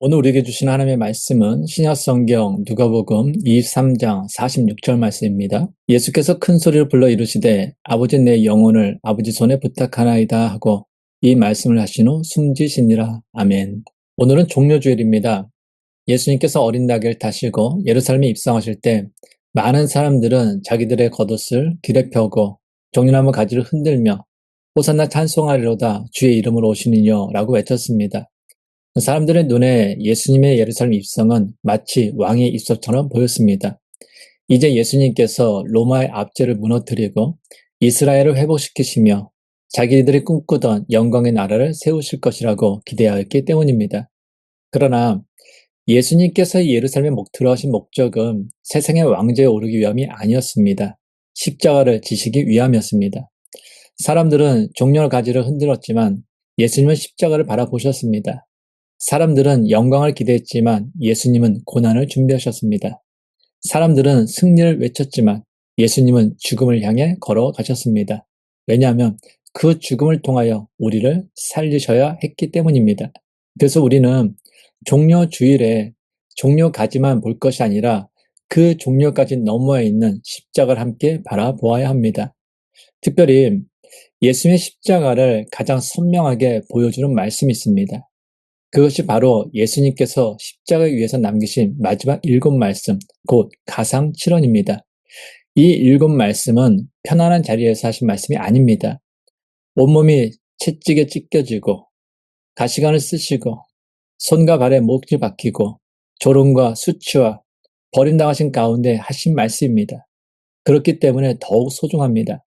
오늘 우리에게 주신 하나님의 말씀은 신약성경 누가복음 23장 46절 말씀입니다. 예수께서 큰 소리를 불러 이르시되 아버지 내 영혼을 아버지 손에 부탁하나이다 하고 이 말씀을 하신 후 숨지시니라. 아멘. 오늘은 종려주일입니다. 예수님께서 어린 낙을 타시고 예루살렘에 입성하실 때 많은 사람들은 자기들의 겉옷을 길에 펴고 종려나무 가지를 흔들며 호산나 찬송하리로다 주의 이름으로 오시느뇨 라고 외쳤습니다. 사람들의 눈에 예수님의 예루살렘 입성은 마치 왕의 입성처럼 보였습니다. 이제 예수님께서 로마의 압제를 무너뜨리고 이스라엘을 회복시키시며 자기들이 꿈꾸던 영광의 나라를 세우실 것이라고 기대하였기 때문입니다. 그러나 예수님께서 예루살렘에 들어가신 목적은 세상의 왕좌에 오르기 위함이 아니었습니다. 십자가를 지시기 위함이었습니다. 사람들은 종려 가지를 흔들었지만 예수님은 십자가를 바라보셨습니다. 사람들은 영광을 기대했지만 예수님은 고난을 준비하셨습니다. 사람들은 승리를 외쳤지만 예수님은 죽음을 향해 걸어가셨습니다. 왜냐하면 그 죽음을 통하여 우리를 살리셔야 했기 때문입니다. 그래서 우리는 종려 주일에 종려까지만 볼 것이 아니라 그 종려까지 너머에 있는 십자가를 함께 바라보아야 합니다. 특별히 예수님의 십자가를 가장 선명하게 보여주는 말씀이 있습니다. 그것이 바로 예수님께서 십자가 위에서 남기신 마지막 7말씀, 곧 가상 7원입니다. 이 7말씀은 편안한 자리에서 하신 말씀이 아닙니다. 온몸이 채찍에 찢겨지고 가시관을 쓰시고 손과 발에 못을 박히고 조롱과 수치와 버림당하신 가운데 하신 말씀입니다. 그렇기 때문에 더욱 소중합니다.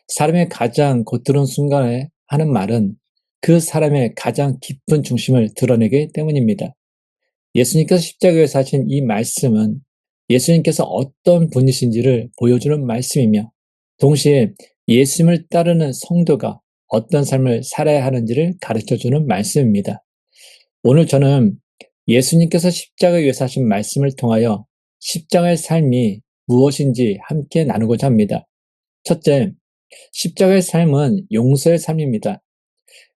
사람의 가장 고통스러운 순간에 하는 말은 그 사람의 가장 깊은 중심을 드러내기 때문입니다. 예수님께서 십자가에서 하신 이 말씀은 예수님께서 어떤 분이신지를 보여주는 말씀이며 동시에 예수님을 따르는 성도가 어떤 삶을 살아야 하는지를 가르쳐주는 말씀입니다. 오늘 저는 예수님께서 십자가 위에서 하신 말씀을 통하여 십자가의 삶이 무엇인지 함께 나누고자 합니다. 첫째, 십자가의 삶은 용서의 삶입니다.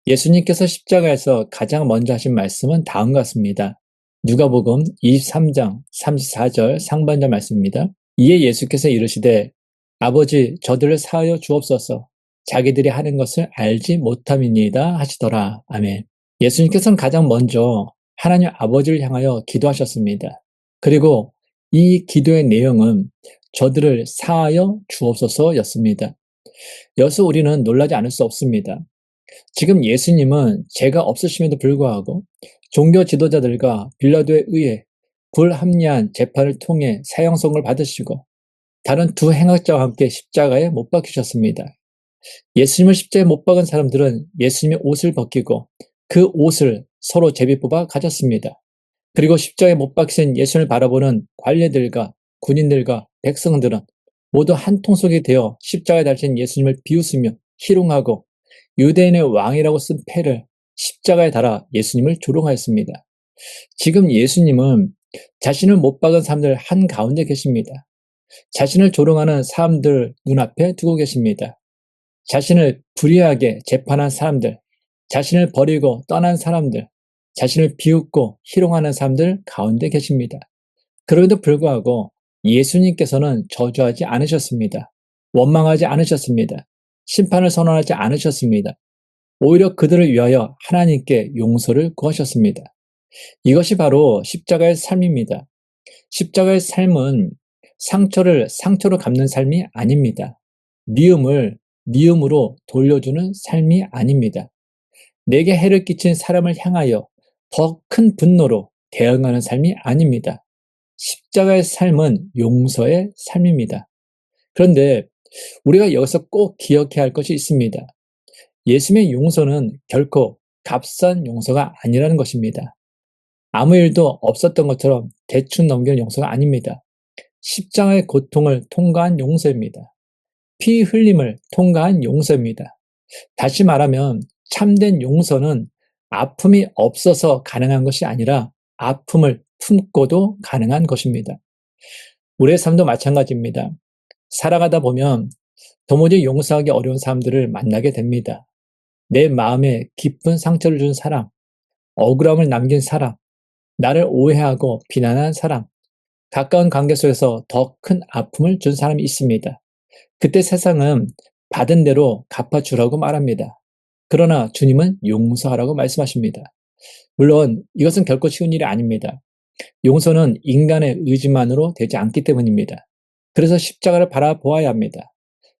예수님께서 십자가에서 가장 먼저 하신 말씀은 다음과 같습니다. 누가복음 23장 34절 상반절 말씀입니다. 이에 예수께서 이르시되 아버지 저들을 사하여 주옵소서 자기들이 하는 것을 알지 못함이니이다 하시더라. 아멘. 예수님께서는 가장 먼저 하나님 아버지를 향하여 기도하셨습니다. 그리고 이 기도의 내용은 저들을 사하여 주옵소서였습니다. 여기서 우리는 놀라지 않을 수 없습니다. 지금 예수님은 죄가 없으심에도 불구하고 종교 지도자들과 빌라도에 의해 불합리한 재판을 통해 사형 선고를 받으시고 다른 두 행악자와 함께 십자가에 못 박히셨습니다. 예수님을 십자가에 못 박은 사람들은 예수님의 옷을 벗기고 그 옷을 서로 제비 뽑아 가졌습니다. 그리고 십자가에 못 박히신 예수님을 바라보는 관례들과 군인들과 백성들은 모두 한 통속이 되어 십자가에 달린 예수님을 비웃으며 희롱하고 유대인의 왕이라고 쓴 패를 십자가에 달아 예수님을 조롱하였습니다. 지금 예수님은 자신을 못 박은 사람들 한가운데 계십니다. 자신을 조롱하는 사람들 눈앞에 두고 계십니다. 자신을 불의하게 재판한 사람들, 자신을 버리고 떠난 사람들, 자신을 비웃고 희롱하는 사람들 가운데 계십니다. 그럼에도 불구하고 예수님께서는 저주하지 않으셨습니다. 원망하지 않으셨습니다. 심판을 선언하지 않으셨습니다. 오히려 그들을 위하여 하나님께 용서를 구하셨습니다. 이것이 바로 십자가의 삶입니다. 십자가의 삶은 상처를 상처로 갚는 삶이 아닙니다. 미움을 미움으로 돌려주는 삶이 아닙니다. 내게 해를 끼친 사람을 향하여 더 큰 분노로 대응하는 삶이 아닙니다. 십자가의 삶은 용서의 삶입니다. 그런데 우리가 여기서 꼭 기억해야 할 것이 있습니다. 예수님의 용서는 결코 값싼 용서가 아니라는 것입니다. 아무 일도 없었던 것처럼 대충 넘기는 용서가 아닙니다. 십자가의 고통을 통과한 용서입니다. 피 흘림을 통과한 용서입니다. 다시 말하면 참된 용서는 아픔이 없어서 가능한 것이 아니라 아픔을 품고도 가능한 것입니다. 우리의 삶도 마찬가지입니다. 살아가다 보면 도무지 용서하기 어려운 사람들을 만나게 됩니다. 내 마음에 깊은 상처를 준 사람, 억울함을 남긴 사람, 나를 오해하고 비난한 사람, 가까운 관계 속에서 더 큰 아픔을 준 사람이 있습니다. 그때 세상은 받은 대로 갚아주라고 말합니다. 그러나 주님은 용서하라고 말씀하십니다. 물론 이것은 결코 쉬운 일이 아닙니다. 용서는 인간의 의지만으로 되지 않기 때문입니다. 그래서 십자가를 바라보아야 합니다.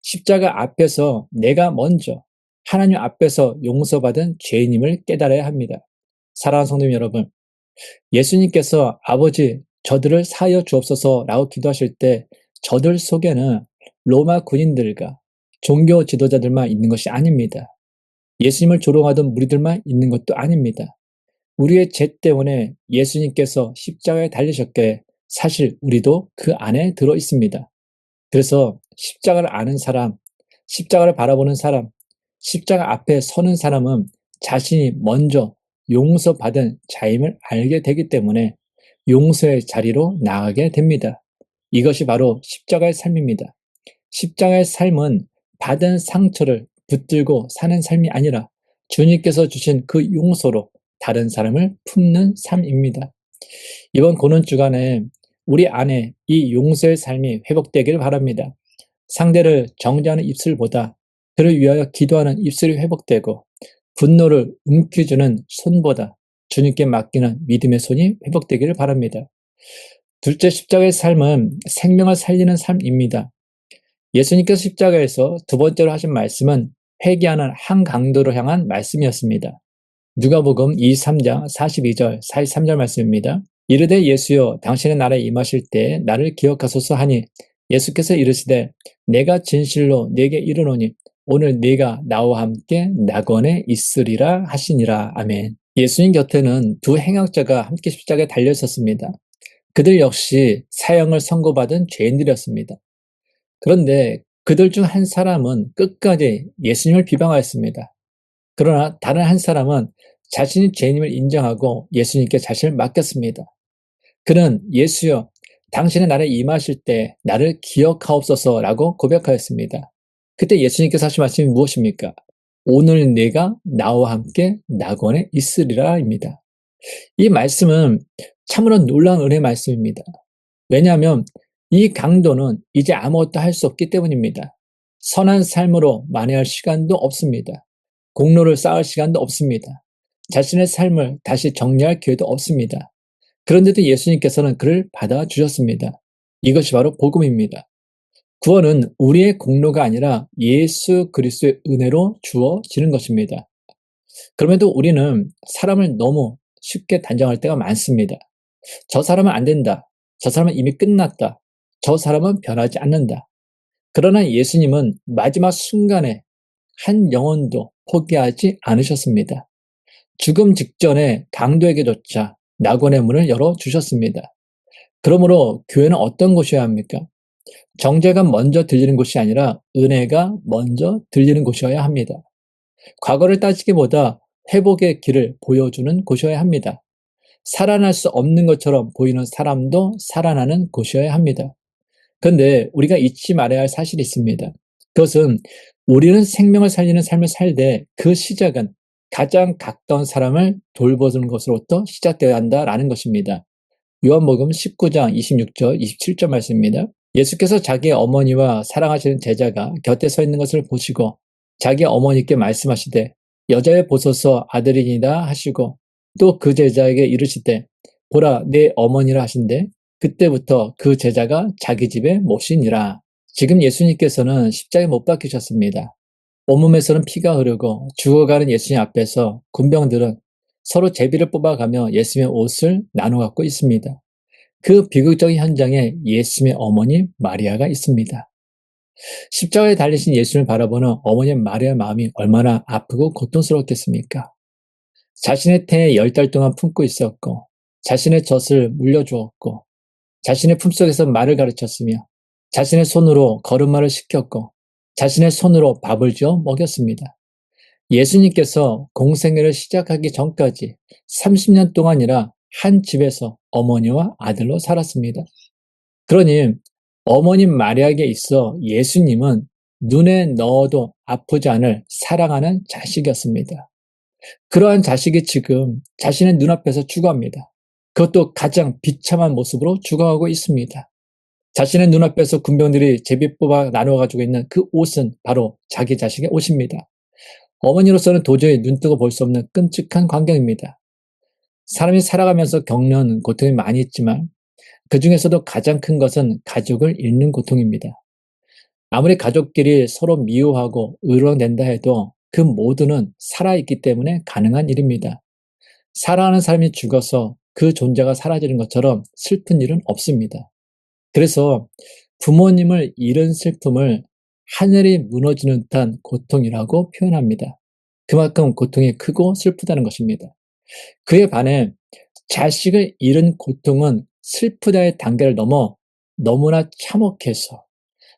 십자가 앞에서 내가 먼저 하나님 앞에서 용서받은 죄인임을 깨달아야 합니다. 사랑하는 성도 여러분, 예수님께서 아버지 저들을 사하여 주옵소서라고 기도하실 때 저들 속에는 로마 군인들과 종교 지도자들만 있는 것이 아닙니다. 예수님을 조롱하던 무리들만 있는 것도 아닙니다. 우리의 죄 때문에 예수님께서 십자가에 달리셨기에 사실 우리도 그 안에 들어 있습니다. 그래서 십자가를 아는 사람, 십자가를 바라보는 사람, 십자가 앞에 서는 사람은 자신이 먼저 용서받은 자임을 알게 되기 때문에 용서의 자리로 나아가게 됩니다. 이것이 바로 십자가의 삶입니다. 십자가의 삶은 받은 상처를 붙들고 사는 삶이 아니라 주님께서 주신 그 용서로 다른 사람을 품는 삶입니다. 이번 고는 주간에 우리 안에 이 용서의 삶이 회복되기를 바랍니다. 상대를 정죄하는 입술보다 그를 위하여 기도하는 입술이 회복되고 분노를 움켜주는 손보다 주님께 맡기는 믿음의 손이 회복되기를 바랍니다. 둘째, 십자가의 삶은 생명을 살리는 삶입니다. 예수님께서 십자가에서 두 번째로 하신 말씀은 회개하는 한 강도를 향한 말씀이었습니다. 누가복음 23장 42절, 43절 말씀입니다. 이르되 예수여 당신의 나라에 임하실 때 나를 기억하소서 하니 예수께서 이르시되 내가 진실로 네게 이르노니 오늘 네가 나와 함께 낙원에 있으리라 하시니라. 아멘. 예수님 곁에는 두 행악자가 함께 십자가에 달려 있었습니다. 그들 역시 사형을 선고받은 죄인들이었습니다. 그런데 그들 중 한 사람은 끝까지 예수님을 비방하였습니다. 그러나 다른 한 사람은 자신이 죄인임을 인정하고 예수님께 자신을 맡겼습니다. 그는 예수여 당신의 나라에 임하실 때 나를 기억하옵소서라고 고백하였습니다. 그때 예수님께서 하신 말씀이 무엇입니까? 오늘 네가 나와 함께 낙원에 있으리라입니다. 이 말씀은 참으로 놀라운 은혜의 말씀입니다. 왜냐하면 이 강도는 이제 아무것도 할 수 없기 때문입니다. 선한 삶으로 만회할 시간도 없습니다. 공로를 쌓을 시간도 없습니다. 자신의 삶을 다시 정리할 기회도 없습니다. 그런데도 예수님께서는 그를 받아주셨습니다. 이것이 바로 복음입니다. 구원은 우리의 공로가 아니라 예수 그리스도의 은혜로 주어지는 것입니다. 그럼에도 우리는 사람을 너무 쉽게 단정할 때가 많습니다. 저 사람은 안 된다. 저 사람은 이미 끝났다. 저 사람은 변하지 않는다. 그러나 예수님은 마지막 순간에 한 영혼도 포기하지 않으셨습니다. 죽음 직전에 강도에게조차 낙원의 문을 열어주셨습니다. 그러므로 교회는 어떤 곳이어야 합니까? 정죄가 먼저 들리는 곳이 아니라 은혜가 먼저 들리는 곳이어야 합니다. 과거를 따지기보다 회복의 길을 보여주는 곳이어야 합니다. 살아날 수 없는 것처럼 보이는 사람도 살아나는 곳이어야 합니다. 그런데 우리가 잊지 말아야 할 사실이 있습니다. 그것은 우리는 생명을 살리는 삶을 살되 그 시작은 가장 가까운 사람을 돌보는 것으로부터 시작되어야 한다라는 것입니다. 요한복음 19장 26절, 27절 말씀입니다. 예수께서 자기의 어머니와 사랑하시는 제자가 곁에 서 있는 것을 보시고 자기 어머니께 말씀하시되 여자의 보소서 아들이니라 하시고 또 그 제자에게 이르시되 보라 내 어머니라 하신대 그때부터 그 제자가 자기 집에 모시니라. 지금 예수님께서는 십자가에 못 박히셨습니다. 온몸에서는 피가 흐르고 죽어가는 예수님 앞에서 군병들은 서로 제비를 뽑아가며 예수님의 옷을 나눠 갖고 있습니다. 그 비극적인 현장에 예수님의 어머니 마리아가 있습니다. 십자가에 달리신 예수님을 바라보는 어머니 마리아의 마음이 얼마나 아프고 고통스럽겠습니까? 자신의 태에 10달 동안 품고 있었고 자신의 젖을 물려주었고 자신의 품속에서 말을 가르쳤으며 자신의 손으로 걸음마를 시켰고 자신의 손으로 밥을 지어 먹였습니다. 예수님께서 공생애를 시작하기 전까지 30년 동안이나 한 집에서 어머니와 아들로 살았습니다. 그러니 어머님 마리아에게 있어 예수님은 눈에 넣어도 아프지 않을 사랑하는 자식이었습니다. 그러한 자식이 지금 자신의 눈앞에서 죽어갑니다. 그것도 가장 비참한 모습으로 죽어가고 있습니다. 자신의 눈앞에서 군병들이 제비 뽑아 나누어 가지고 있는 그 옷은 바로 자기 자식의 옷입니다. 어머니로서는 도저히 눈뜨고 볼 수 없는 끔찍한 광경입니다. 사람이 살아가면서 겪는 고통이 많이 있지만 그 중에서도 가장 큰 것은 가족을 잃는 고통입니다. 아무리 가족끼리 서로 미워하고 으르렁댄다 해도 그 모두는 살아있기 때문에 가능한 일입니다. 사랑하는 사람이 죽어서 그 존재가 사라지는 것처럼 슬픈 일은 없습니다. 그래서 부모님을 잃은 슬픔을 하늘이 무너지는 듯한 고통이라고 표현합니다. 그만큼 고통이 크고 슬프다는 것입니다. 그에 반해 자식을 잃은 고통은 슬프다의 단계를 넘어 너무나 참혹해서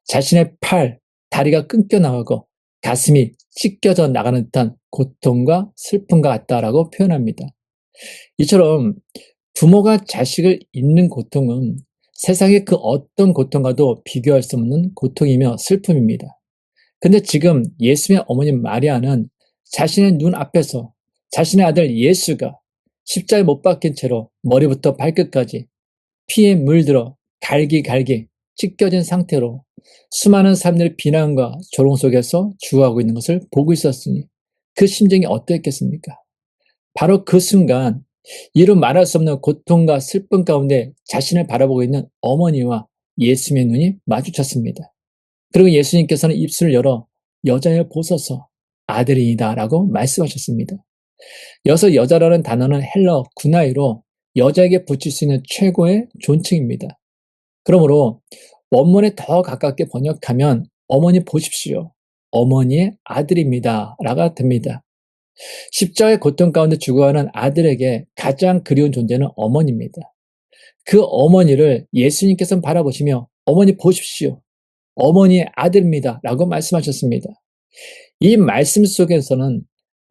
자신의 팔, 다리가 끊겨 나가고 가슴이 찢겨져 나가는 듯한 고통과 슬픔과 같다라고 표현합니다. 이처럼 부모가 자식을 잃는 고통은 세상의 그 어떤 고통과도 비교할 수 없는 고통이며 슬픔입니다. 근데 지금 예수의 어머니 마리아는 자신의 눈앞에서 자신의 아들 예수가 십자가에 못 박힌 채로 머리부터 발끝까지 피에 물들어 갈기갈기 찢겨진 상태로 수많은 사람들의 비난과 조롱 속에서 죽어가고 있는 것을 보고 있었으니 그 심정이 어떠했겠습니까? 바로 그 순간 이루 말할 수 없는 고통과 슬픔 가운데 자신을 바라보고 있는 어머니와 예수님의 눈이 마주쳤습니다. 그리고 예수님께서는 입술을 열어 여자여 보소서 아들이다 라고 말씀하셨습니다. 여기서 여자라는 단어는 헬러 구나이로 여자에게 붙일 수 있는 최고의 존칭입니다. 그러므로 원문에 더 가깝게 번역하면 어머니 보십시오. 어머니의 아들입니다 라가 됩니다. 십자가의 고통 가운데 죽어가는 아들에게 가장 그리운 존재는 어머니입니다. 그 어머니를 예수님께서는 바라보시며 어머니 보십시오. 어머니의 아들입니다 라고 말씀하셨습니다. 이 말씀 속에서는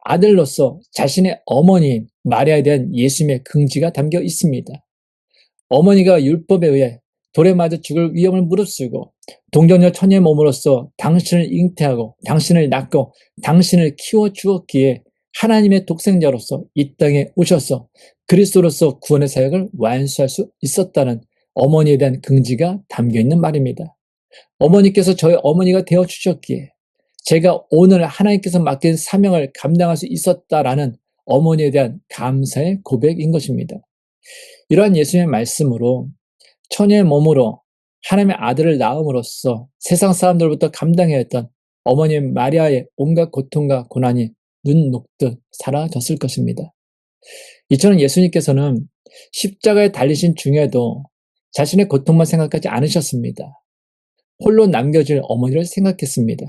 아들로서 자신의 어머니 마리아에 대한 예수님의 긍지가 담겨 있습니다. 어머니가 율법에 의해 돌에 맞아 죽을 위험을 무릅쓰고 동정녀 처녀의 몸으로써 당신을 잉태하고 당신을 낳고 당신을 키워 주었기에 하나님의 독생자로서 이 땅에 오셔서 그리스도로서 구원의 사역을 완수할 수 있었다는 어머니에 대한 긍지가 담겨 있는 말입니다. 어머니께서 저의 어머니가 되어주셨기에 제가 오늘 하나님께서 맡긴 사명을 감당할 수 있었다라는 어머니에 대한 감사의 고백인 것입니다. 이러한 예수님의 말씀으로 처녀의 몸으로 하나님의 아들을 낳음으로써 세상 사람들로부터 감당해야 했던 어머니 마리아의 온갖 고통과 고난이 눈 녹듯 사라졌을 것입니다. 이처럼 예수님께서는 십자가에 달리신 중에도 자신의 고통만 생각하지 않으셨습니다. 홀로 남겨질 어머니를 생각했습니다.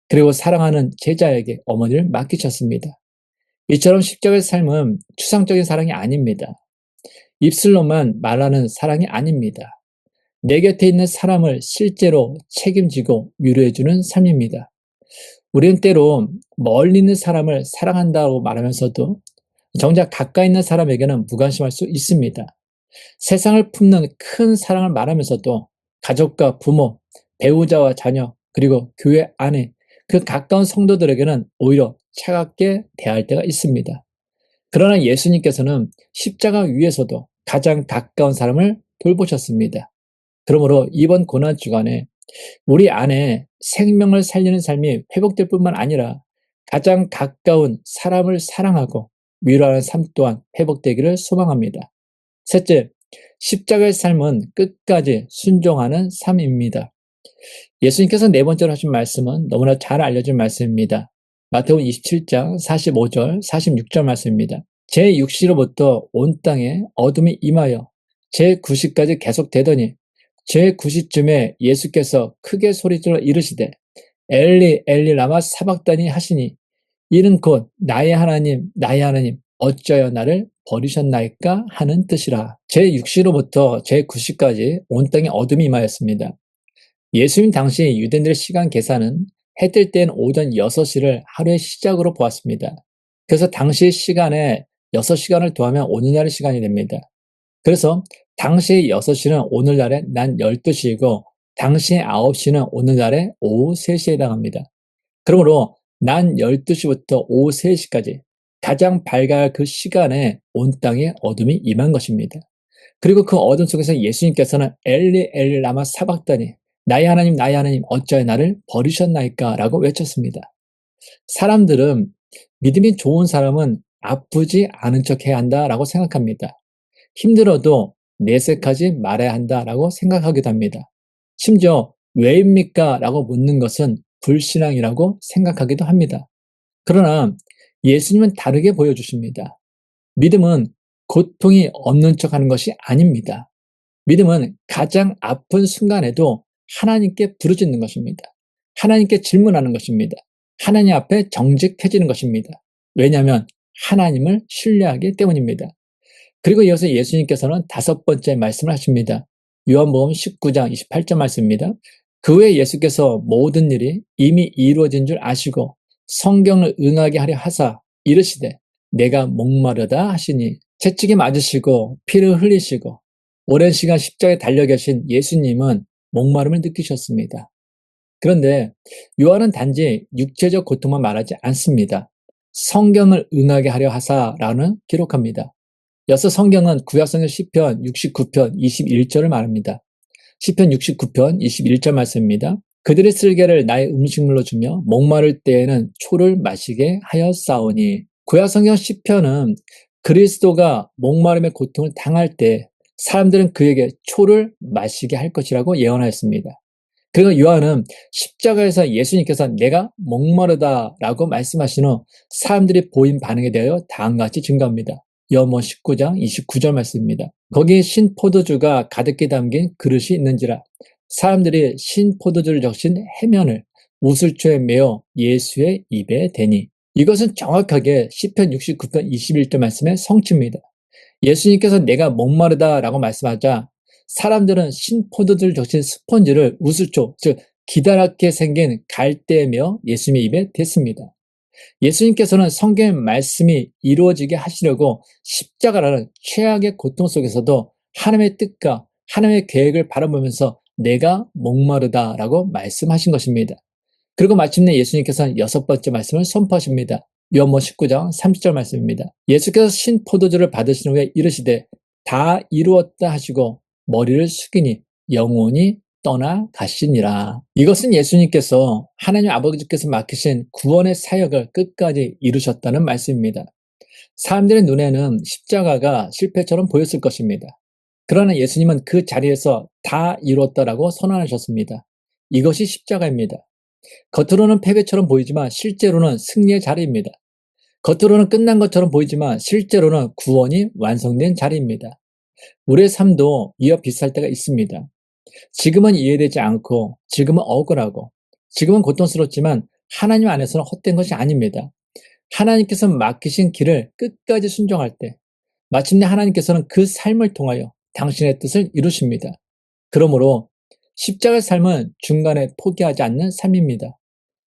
그리고 사랑하는 제자에게 어머니를 맡기셨습니다. 이처럼 십자가의 삶은 추상적인 사랑이 아닙니다. 입술로만 말하는 사랑이 아닙니다. 내 곁에 있는 사람을 실제로 책임지고 위로해주는 삶입니다. 우리는 때로 멀리 있는 사람을 사랑한다고 말하면서도 정작 가까이 있는 사람에게는 무관심할 수 있습니다. 세상을 품는 큰 사랑을 말하면서도 가족과 부모, 배우자와 자녀, 그리고 교회 안에 그 가까운 성도들에게는 오히려 차갑게 대할 때가 있습니다. 그러나 예수님께서는 십자가 위에서도 가장 가까운 사람을 돌보셨습니다. 그러므로 이번 고난 주간에 우리 안에 생명을 살리는 삶이 회복될 뿐만 아니라 가장 가까운 사람을 사랑하고 위로하는 삶 또한 회복되기를 소망합니다. 셋째, 십자가의 삶은 끝까지 순종하는 삶입니다. 예수님께서 네 번째로 하신 말씀은 너무나 잘 알려진 말씀입니다. 마태복음 27장 45절, 46절 말씀입니다. 제6시로부터 온 땅에 어둠이 임하여 제9시까지 계속되더니 제9시쯤에 예수께서 크게 소리질러 이르시되 엘리 엘리 라마 사박다니 하시니 이는 곧 나의 하나님 어찌하여 나를 버리셨나이까 하는 뜻이라. 제6시로부터 제9시까지 온 땅에 어둠이 임하였습니다. 예수님 당시 유대인들의 시간 계산은 해 뜰 때는 오전 6시를 하루의 시작으로 보았습니다. 그래서 당시 시간에 6시간을 더하면 오늘날의 시간이 됩니다. 그래서 당시의 6시는 오늘날의 낮 12시이고 당시의 9시는 오늘날의 오후 3시에 해당합니다. 그러므로 낮 12시부터 오후 3시까지 가장 밝아야 할 그 시간에 온 땅에 어둠이 임한 것입니다. 그리고 그 어둠 속에서 예수님께서는 엘리 엘리 라마 사박다니, 나의 하나님 어찌하여 나를 버리셨나이까 라고 외쳤습니다. 사람들은 믿음이 좋은 사람은 아프지 않은 척 해야 한다라고 생각합니다. 힘들어도 내색하지 말아야 한다라고 생각하기도 합니다. 심지어 왜입니까? 라고 묻는 것은 불신앙이라고 생각하기도 합니다. 그러나 예수님은 다르게 보여주십니다. 믿음은 고통이 없는 척 하는 것이 아닙니다. 믿음은 가장 아픈 순간에도 하나님께 부르짖는 것입니다. 하나님께 질문하는 것입니다. 하나님 앞에 정직해지는 것입니다. 왜냐하면 하나님을 신뢰하기 때문입니다. 그리고 이어서 예수님께서는 다섯 번째 말씀을 하십니다. 요한복음 19장 28절 말씀입니다. 그 후에 예수께서 모든 일이 이미 이루어진 줄 아시고 성경을 응하게 하려 하사 이르시되 내가 목마르다 하시니 채찍에 맞으시고 피를 흘리시고 오랜 시간 십자가에 달려 계신 예수님은 목마름을 느끼셨습니다. 그런데 요한은 단지 육체적 고통만 말하지 않습니다. 성경을 응하게 하려 하사라는 기록합니다. 여서 성경은 구약성경 시편 69편 21절을 말합니다. 시편 69편 21절 말씀입니다. 그들의 쓸개를 나의 음식물로 주며 목마를 때에는 초를 마시게 하였사오니. 구약성경 시편은 그리스도가 목마름의 고통을 당할 때 사람들은 그에게 초를 마시게 할 것이라고 예언하였습니다. 그리고 요한은 십자가에서 예수님께서 내가 목마르다라고 말씀하신 후 사람들이 보인 반응에 대하여 다음과 같이 증거합니다. 요한복음 19장 29절 말씀입니다. 거기에 신 포도주가 가득히 담긴 그릇이 있는지라 사람들이 신 포도주를 적신 해면을 우슬초에 메어 예수의 입에 대니. 이것은 정확하게 시편 69편 21절 말씀의 성취입니다. 예수님께서 내가 목마르다라고 말씀하자 사람들은 신 포도주를 적신 스펀지를 우슬초, 즉 기다랗게 생긴 갈대에 메어 예수님의 입에 댔습니다. 예수님께서는 성경의 말씀이 이루어지게 하시려고 십자가라는 최악의 고통 속에서도 하나님의 뜻과 하나님의 계획을 바라보면서 내가 목마르다라고 말씀하신 것입니다. 그리고 마침내 예수님께서는 여섯 번째 말씀을 선포하십니다. 요한복음 19장 30절 말씀입니다. 예수께서 신 포도주를 받으신 후에 이르시되 다 이루었다 하시고 머리를 숙이니 영혼이 떠나가시니라. 이것은 예수님께서 하나님 아버지께서 맡기신 구원의 사역을 끝까지 이루셨다는 말씀입니다. 사람들의 눈에는 십자가가 실패처럼 보였을 것입니다. 그러나 예수님은 그 자리에서 다 이루었다라고 선언하셨습니다. 이것이 십자가입니다. 겉으로는 패배처럼 보이지만 실제로는 승리의 자리입니다. 겉으로는 끝난 것처럼 보이지만 실제로는 구원이 완성된 자리입니다. 우리의 삶도 이와 비슷할 때가 있습니다. 지금은 이해되지 않고, 지금은 억울하고, 지금은 고통스럽지만 하나님 안에서는 헛된 것이 아닙니다. 하나님께서 맡기신 길을 끝까지 순종할 때 마침내 하나님께서는 그 삶을 통하여 당신의 뜻을 이루십니다. 그러므로 십자가의 삶은 중간에 포기하지 않는 삶입니다.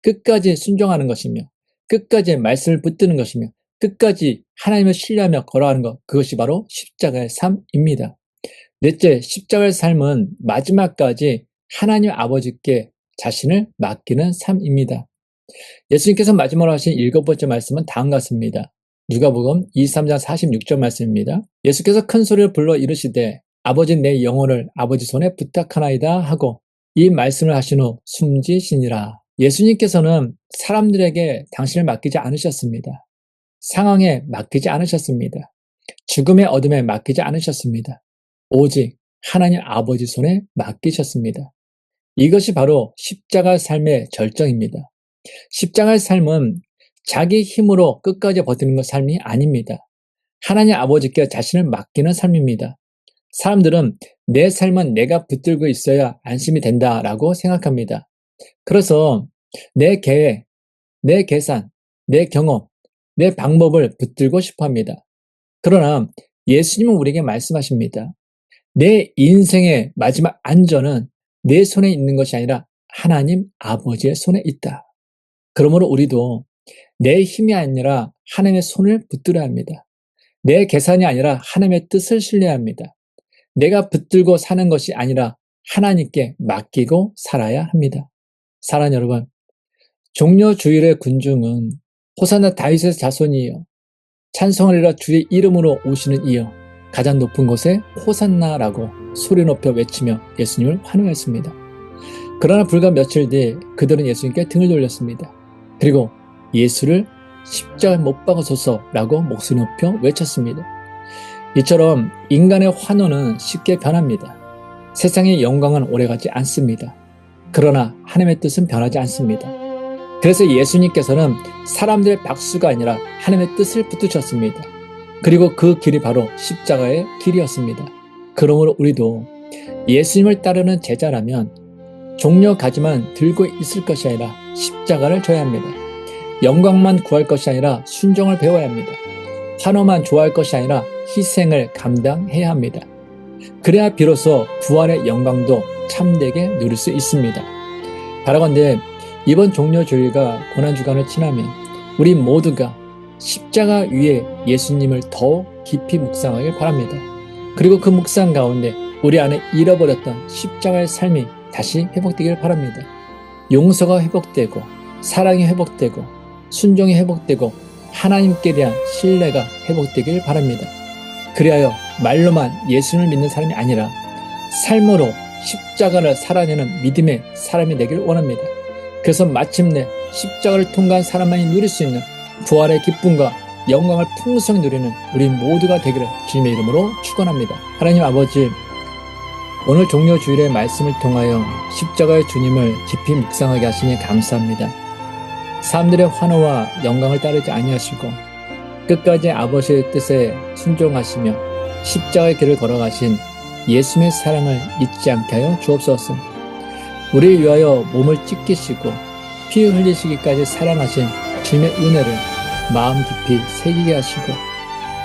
끝까지 순종하는 것이며 끝까지 말씀을 붙드는 것이며 끝까지 하나님을 신뢰하며 걸어가는 것, 그것이 바로 십자가의 삶입니다. 넷째, 십자가의 삶은 마지막까지 하나님 아버지께 자신을 맡기는 삶입니다. 예수님께서 마지막으로 하신 일곱 번째 말씀은 다음과 같습니다. 누가복음 23장 46절 말씀입니다. 예수께서 큰 소리를 불러 이르시되 아버지 내 영혼을 아버지 손에 부탁하나이다 하고 이 말씀을 하신 후 숨지시니라. 예수님께서는 사람들에게 당신을 맡기지 않으셨습니다. 상황에 맡기지 않으셨습니다. 죽음의 어둠에 맡기지 않으셨습니다. 오직 하나님 아버지 손에 맡기셨습니다. 이것이 바로 십자가 삶의 절정입니다. 십자가의 삶은 자기 힘으로 끝까지 버티는 것 삶이 아닙니다. 하나님 아버지께 자신을 맡기는 삶입니다. 사람들은 내 삶은 내가 붙들고 있어야 안심이 된다라고 생각합니다. 그래서 내 계획, 내 계산, 내 경험, 내 방법을 붙들고 싶어 합니다. 그러나 예수님은 우리에게 말씀하십니다. 내 인생의 마지막 안전은 내 손에 있는 것이 아니라 하나님 아버지의 손에 있다. 그러므로 우리도 내 힘이 아니라 하나님의 손을 붙들어야 합니다. 내 계산이 아니라 하나님의 뜻을 신뢰해야 합니다. 내가 붙들고 사는 것이 아니라 하나님께 맡기고 살아야 합니다. 사랑하는 여러분, 종려 주일의 군중은 호산나 다윗의 자손이여 찬송하리라 주의 이름으로 오시는 이여 가장 높은 곳에 호산나라고 소리 높여 외치며 예수님을 환호했습니다. 그러나 불과 며칠 뒤에 그들은 예수님께 등을 돌렸습니다. 그리고 예수를 십자가에 못 박으소서라고 목소리 높여 외쳤습니다. 이처럼 인간의 환호는 쉽게 변합니다. 세상의 영광은 오래가지 않습니다. 그러나 하나님의 뜻은 변하지 않습니다. 그래서 예수님께서는 사람들의 박수가 아니라 하나님의 뜻을 붙드셨습니다. 그리고 그 길이 바로 십자가의 길이었습니다. 그러므로 우리도 예수님을 따르는 제자라면 종려 가지만 들고 있을 것이 아니라 십자가를 져야 합니다. 영광만 구할 것이 아니라 순종을 배워야 합니다. 환호만 좋아할 것이 아니라 희생을 감당해야 합니다. 그래야 비로소 부활의 영광도 참되게 누릴 수 있습니다. 바라건대 이번 종려주일과 고난주간을 지나면 우리 모두가 십자가 위에 예수님을 더욱 깊이 묵상하길 바랍니다. 그리고 그 묵상 가운데 우리 안에 잃어버렸던 십자가의 삶이 다시 회복되길 바랍니다. 용서가 회복되고 사랑이 회복되고 순종이 회복되고 하나님께 대한 신뢰가 회복되길 바랍니다. 그리하여 말로만 예수를 믿는 사람이 아니라 삶으로 십자가를 살아내는 믿음의 사람이 되길 원합니다. 그래서 마침내 십자가를 통과한 사람만이 누릴 수 있는 부활의 기쁨과 영광을 풍성히 누리는 우리 모두가 되기를 주님의 이름으로 축원합니다. 하나님 아버지, 오늘 종려주일의 말씀을 통하여 십자가의 주님을 깊이 묵상하게 하시니 감사합니다. 사람들의 환호와 영광을 따르지 아니하시고 끝까지 아버지의 뜻에 순종하시며 십자가의 길을 걸어가신 예수님의 사랑을 잊지 않게 하여 주옵소서. 우리를 위하여 몸을 찢기시고 피 흘리시기까지 사랑하신 주님의 은혜를 마음 깊이 새기게 하시고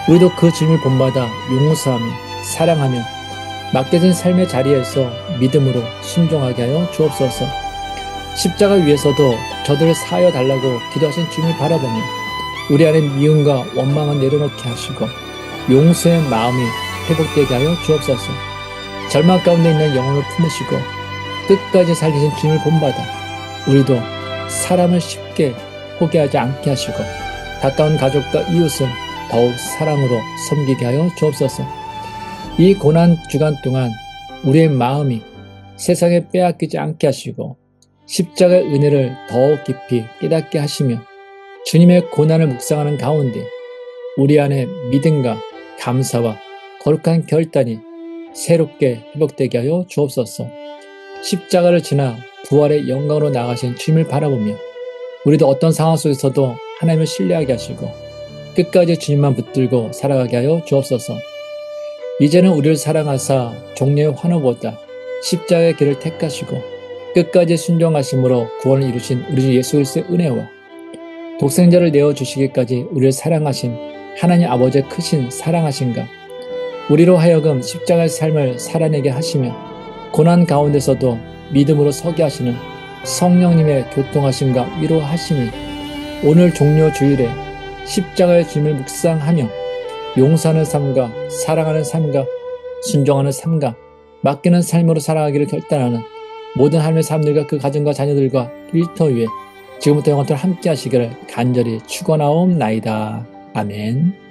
우리도 그 주님을 본받아 용서하며 사랑하며 맡겨진 삶의 자리에서 믿음으로 순종하게 하여 주옵소서. 십자가 위에서도 저들을 사하여 달라고 기도하신 주님을 바라보며 우리 안에 미움과 원망을 내려놓게 하시고 용서의 마음이 회복되게 하여 주옵소서. 절망 가운데 있는 영혼을 품으시고 끝까지 살리신 주님을 본받아 우리도 사람을 쉽게 포기하지 않게 하시고 가까운 가족과 이웃을 더욱 사랑으로 섬기게 하여 주옵소서. 이 고난 주간 동안 우리의 마음이 세상에 빼앗기지 않게 하시고 십자가의 은혜를 더욱 깊이 깨닫게 하시며 주님의 고난을 묵상하는 가운데 우리 안에 믿음과 감사와 거룩한 결단이 새롭게 회복되게 하여 주옵소서. 십자가를 지나 부활의 영광으로 나가신 주님을 바라보며 우리도 어떤 상황 속에서도 하나님을 신뢰하게 하시고 끝까지 주님만 붙들고 살아가게 하여 주옵소서. 이제는 우리를 사랑하사 종려의 환호보다 십자가의 길을 택하시고 끝까지 순종하심으로 구원을 이루신 우리 주 예수 그리스도의 은혜와 독생자를 내어주시기까지 우리를 사랑하신 하나님 아버지의 크신 사랑하신가 우리로 하여금 십자가의 삶을 살아내게 하시며 고난 가운데서도 믿음으로 서게 하시는 성령님의 교통하심과 위로하심이 오늘 종려 주일에 십자가의 주님을 묵상하며 용서하는 삶과 사랑하는 삶과 순종하는 삶과 맡기는 삶으로 살아가기를 결단하는 모든 하나님의 사람들과 그 가정과 자녀들과 일터 위에 지금부터 영원토록 함께 하시기를 간절히 축원하옵나이다. 아멘.